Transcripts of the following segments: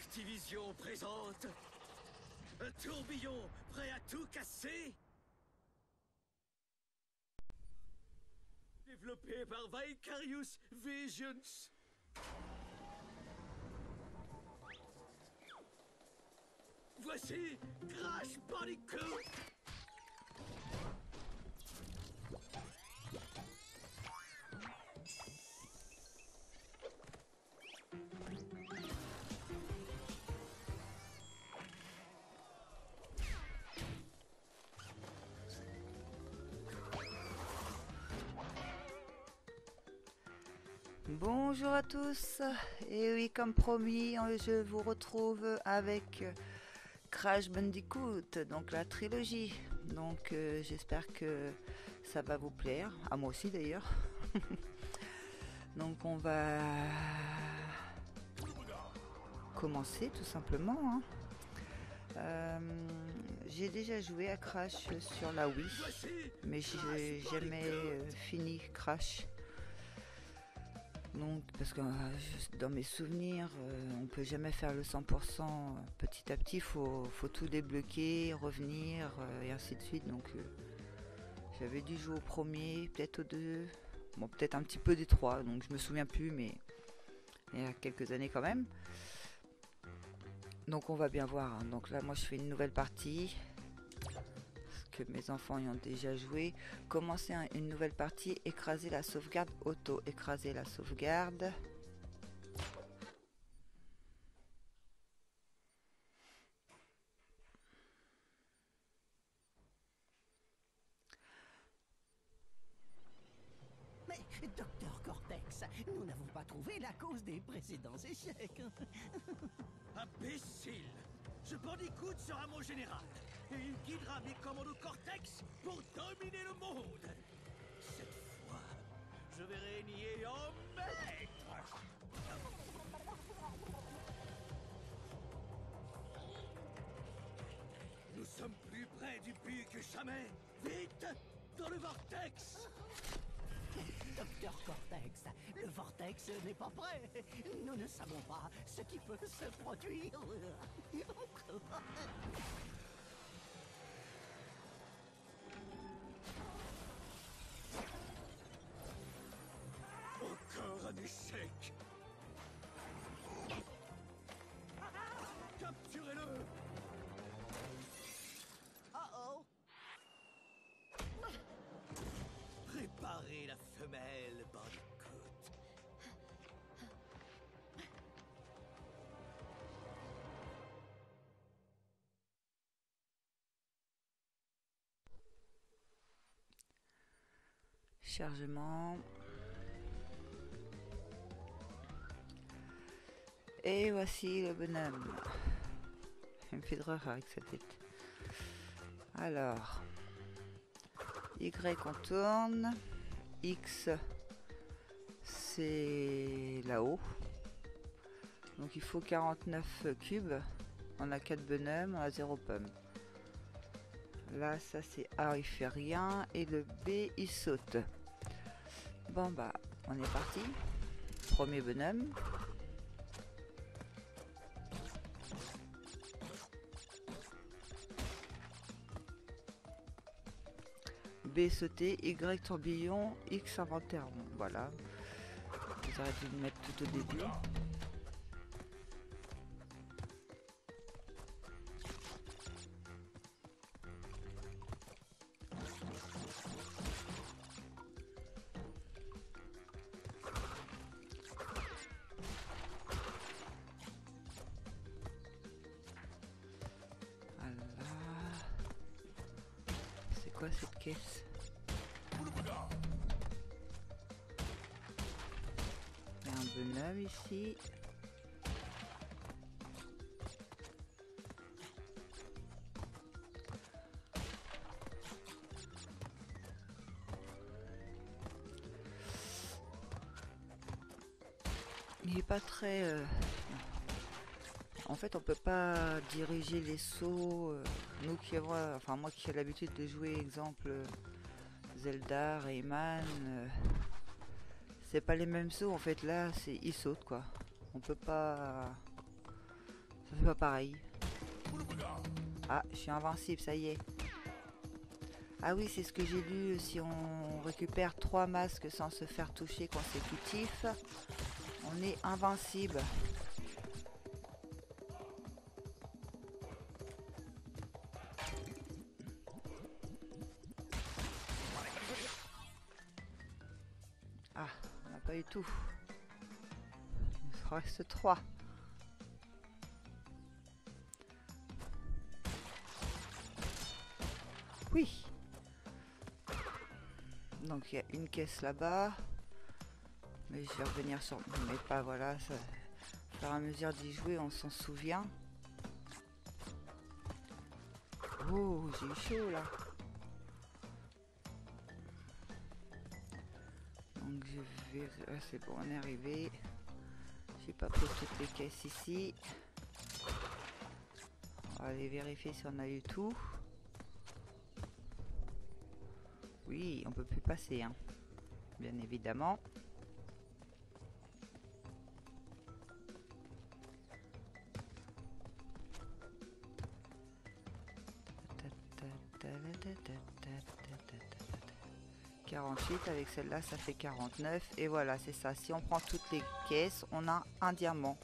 Activision présente un tourbillon prêt à tout casser. Développé par Vicarious Visions. Voici Crash Bandicoot. Bonjour à tous, et oui, comme promis, je vous retrouve avec Crash Bandicoot, donc la trilogie. Donc j'espère que ça va vous plaire, à moi aussi d'ailleurs. Donc on va commencer tout simplement, hein. J'ai déjà joué à Crash sur la Wii, mais j'ai jamais fini Crash. Donc, parce que dans mes souvenirs, on peut jamais faire le 100%. Petit à petit, faut tout débloquer, revenir, et ainsi de suite. Donc, j'avais dû jouer au premier, peut-être au deux, bon, peut-être un petit peu des trois. Donc, je me souviens plus, mais il y a quelques années quand même. Donc, on va bien voir, hein. Donc là, moi, je fais une nouvelle partie. Que mes enfants y ont déjà joué. Commencer une nouvelle partie, écraser la sauvegarde auto, écraser la sauvegarde. Mais, Docteur Cortex, nous n'avons pas trouvé la cause des précédents échecs. Imbécile! Ce Bandicoot sera mon général, et il guidera mes commandos Cortex pour dominer le monde. Cette fois, je vais régner en maître. Nous sommes plus près du but que jamais. Vite, dans le vortex. Docteur Cortex, le vortex n'est pas prêt. Nous ne savons pas ce qui peut se produire. Encore un échec. Capturez-le. Oh. Préparez la femelle, Bandicoot. Chargement. Et voici le bonhomme. Il me fait drôle avec sa tête. Alors, Y on tourne, X c'est là-haut. Donc il faut 49 cubes. On a 4 bonhommes, on a 0 pomme. Là ça c'est A, il fait rien, et le B il saute. Bon bah on est parti. Premier bonhomme. B sauter, Y tourbillon, X inventaire. Bon, voilà. Vous arrêtez de mettre tout au début. C'est quoi cette caisse? Il y a un bonhomme ici. Il est pas très... En fait, on peut pas diriger les sauts. Nous qui avons... Enfin, moi qui ai l'habitude de jouer, exemple, Zelda, Rayman... c'est pas les mêmes sauts. En fait, là, c'est... Ils sautent, quoi. On peut pas C'est pas pareil. Ah, je suis invincible, ça y est. Ah oui, c'est ce que j'ai lu. Si on récupère 3 masques sans se faire toucher consécutifs, on est invincible. Ah, on n'a pas eu tout. Il en reste 3. Oui. Donc il y a une caisse là-bas. Mais je vais revenir sur... Mais pas, voilà. Ça... Au fur et à mesure d'y jouer, on s'en souvient. Oh, j'ai eu chaud là. Donc je vais... Ah, c'est bon, on est arrivé. J'ai pas pris toutes les caisses ici. On va aller vérifier si on a eu tout. Oui, on peut plus passer, hein. Bien évidemment. « 48 avec celle-là, ça fait 49. Et voilà, c'est ça. Si on prend toutes les caisses, on a un diamant.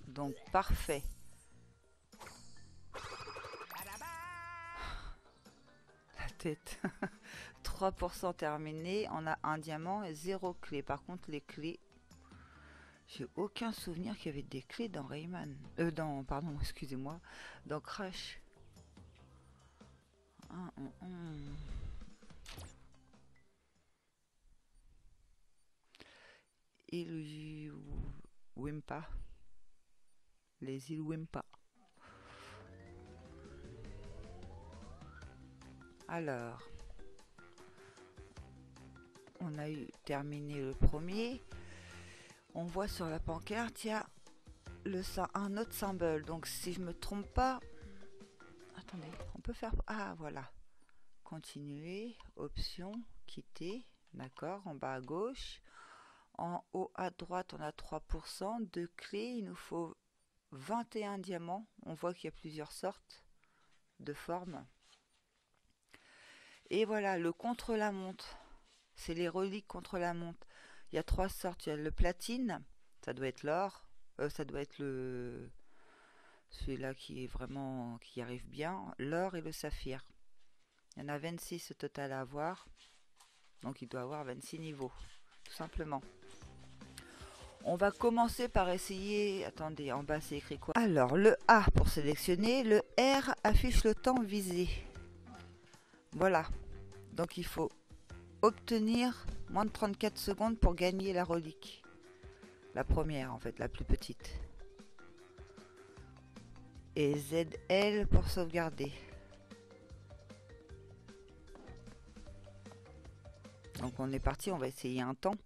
Donc, parfait. La tête. 3% terminé. On a un diamant et 0 clé. Par contre, les clés... J'ai aucun souvenir qu'il y avait des clés dans Rayman. Pardon, excusez-moi. Dans Crash. Île Wimpa. Les îles Wimpa. Alors, on a eu terminé le premier. On voit sur la pancarte, il y a un autre symbole. Donc si je me trompe pas, attendez, on peut faire... Ah voilà, continuer, option, quitter, d'accord, en bas à gauche. En haut à droite, on a 3%. De clés, il nous faut 21 diamants. On voit qu'il y a plusieurs sortes de formes. Et voilà, le contre-la-montre. C'est les reliques contre la montre. Il y a 3 sortes. Il y a le platine, ça doit être l'or. Ça doit être celui-là qui est vraiment, qui arrive bien. L'or et le saphir. Il y en a 26 au total à avoir. Donc il doit avoir 26 niveaux. Tout simplement. On va commencer par essayer... Attendez, en bas c'est écrit quoi? Alors, le A pour sélectionner. Le R affiche le temps visé. Voilà. Donc il faut obtenir moins de 34 secondes pour gagner la relique. La première en fait, la plus petite. Et ZL pour sauvegarder. Donc on est parti, on va essayer un temps.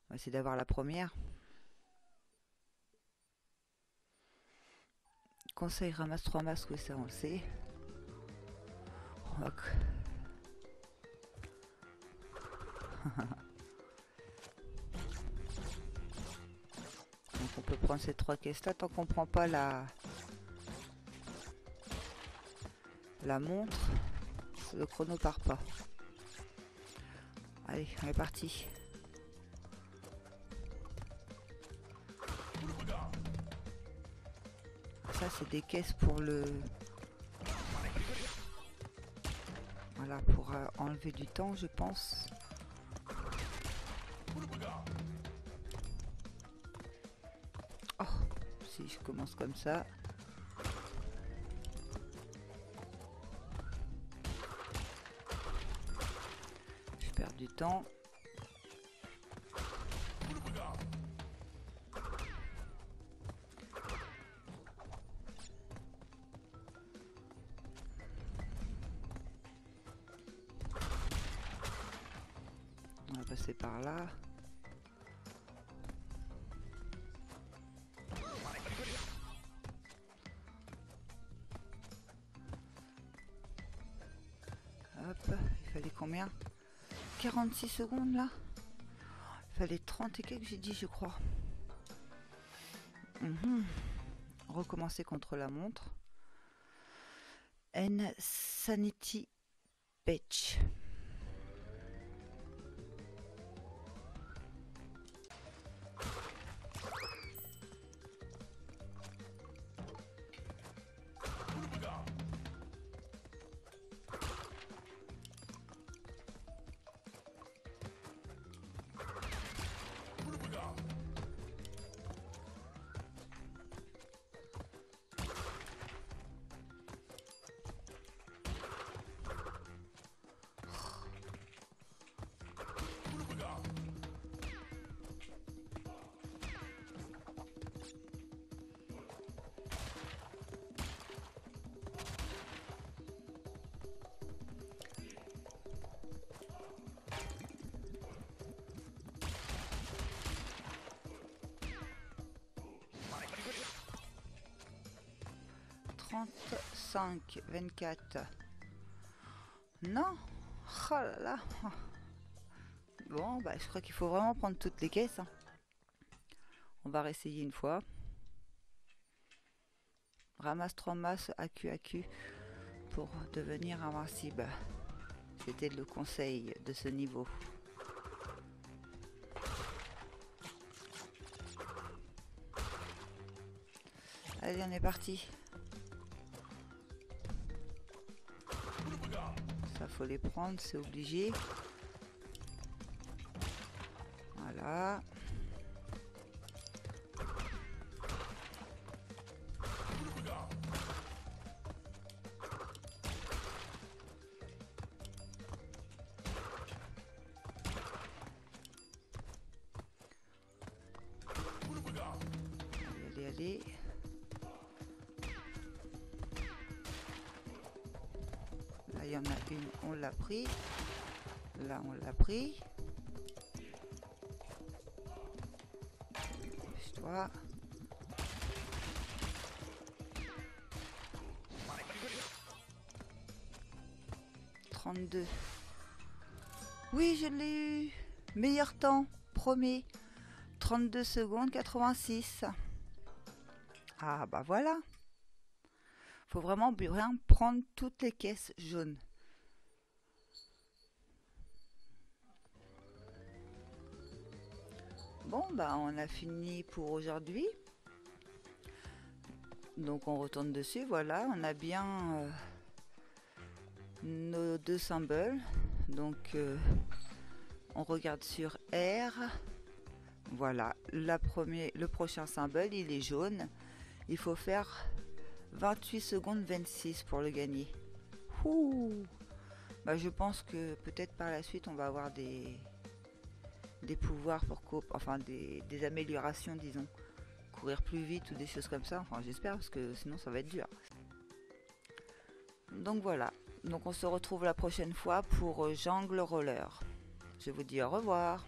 On va essayer d'avoir la première. Conseil ramasse 3 masques, oui ça on le sait. On va... Donc on peut prendre ces 3 caisses là tant qu'on prend pas la montre, le chrono part pas. Allez, on est parti. Ça c'est des caisses pour le... Voilà, pour enlever du temps je pense. Oh, si je commence comme ça. Je perds du temps. On va passer par là. Hop, il fallait combien? 46 secondes là. Fallait 30 et quelques, j'ai dit, je crois. Recommencer contre la montre. N Sanity Patch. Cinq 24. Non. Oh là là. Bon, bah je crois qu'il faut vraiment prendre toutes les caisses. Hein. On va réessayer une fois. Ramasse 3 masses AQ pour devenir invincible. C'était le conseil de ce niveau. Allez, on est parti. Ça, faut les prendre, c'est obligé. Voilà. Allez. Là, il y en a une, on l'a pris. Là, on l'a pris. Pousse-toi. « 32. Oui, je l'ai eu. Meilleur temps, promis. 32 secondes 86. Ah bah voilà. Faut vraiment bien prendre toutes les caisses jaunes. Bon bah on a fini pour aujourd'hui. Donc on retourne dessus, voilà, on a bien nos deux symboles. Donc on regarde sur R. Voilà, le prochain symbole, il est jaune. Il faut faire 28 secondes 26 pour le gagner. Ouh. Bah, je pense que peut-être par la suite, on va avoir des pouvoirs pour enfin des améliorations, disons. Courir plus vite ou des choses comme ça. Enfin, j'espère, parce que sinon, ça va être dur. Donc voilà. Donc on se retrouve la prochaine fois pour Jungle Roller. Je vous dis au revoir.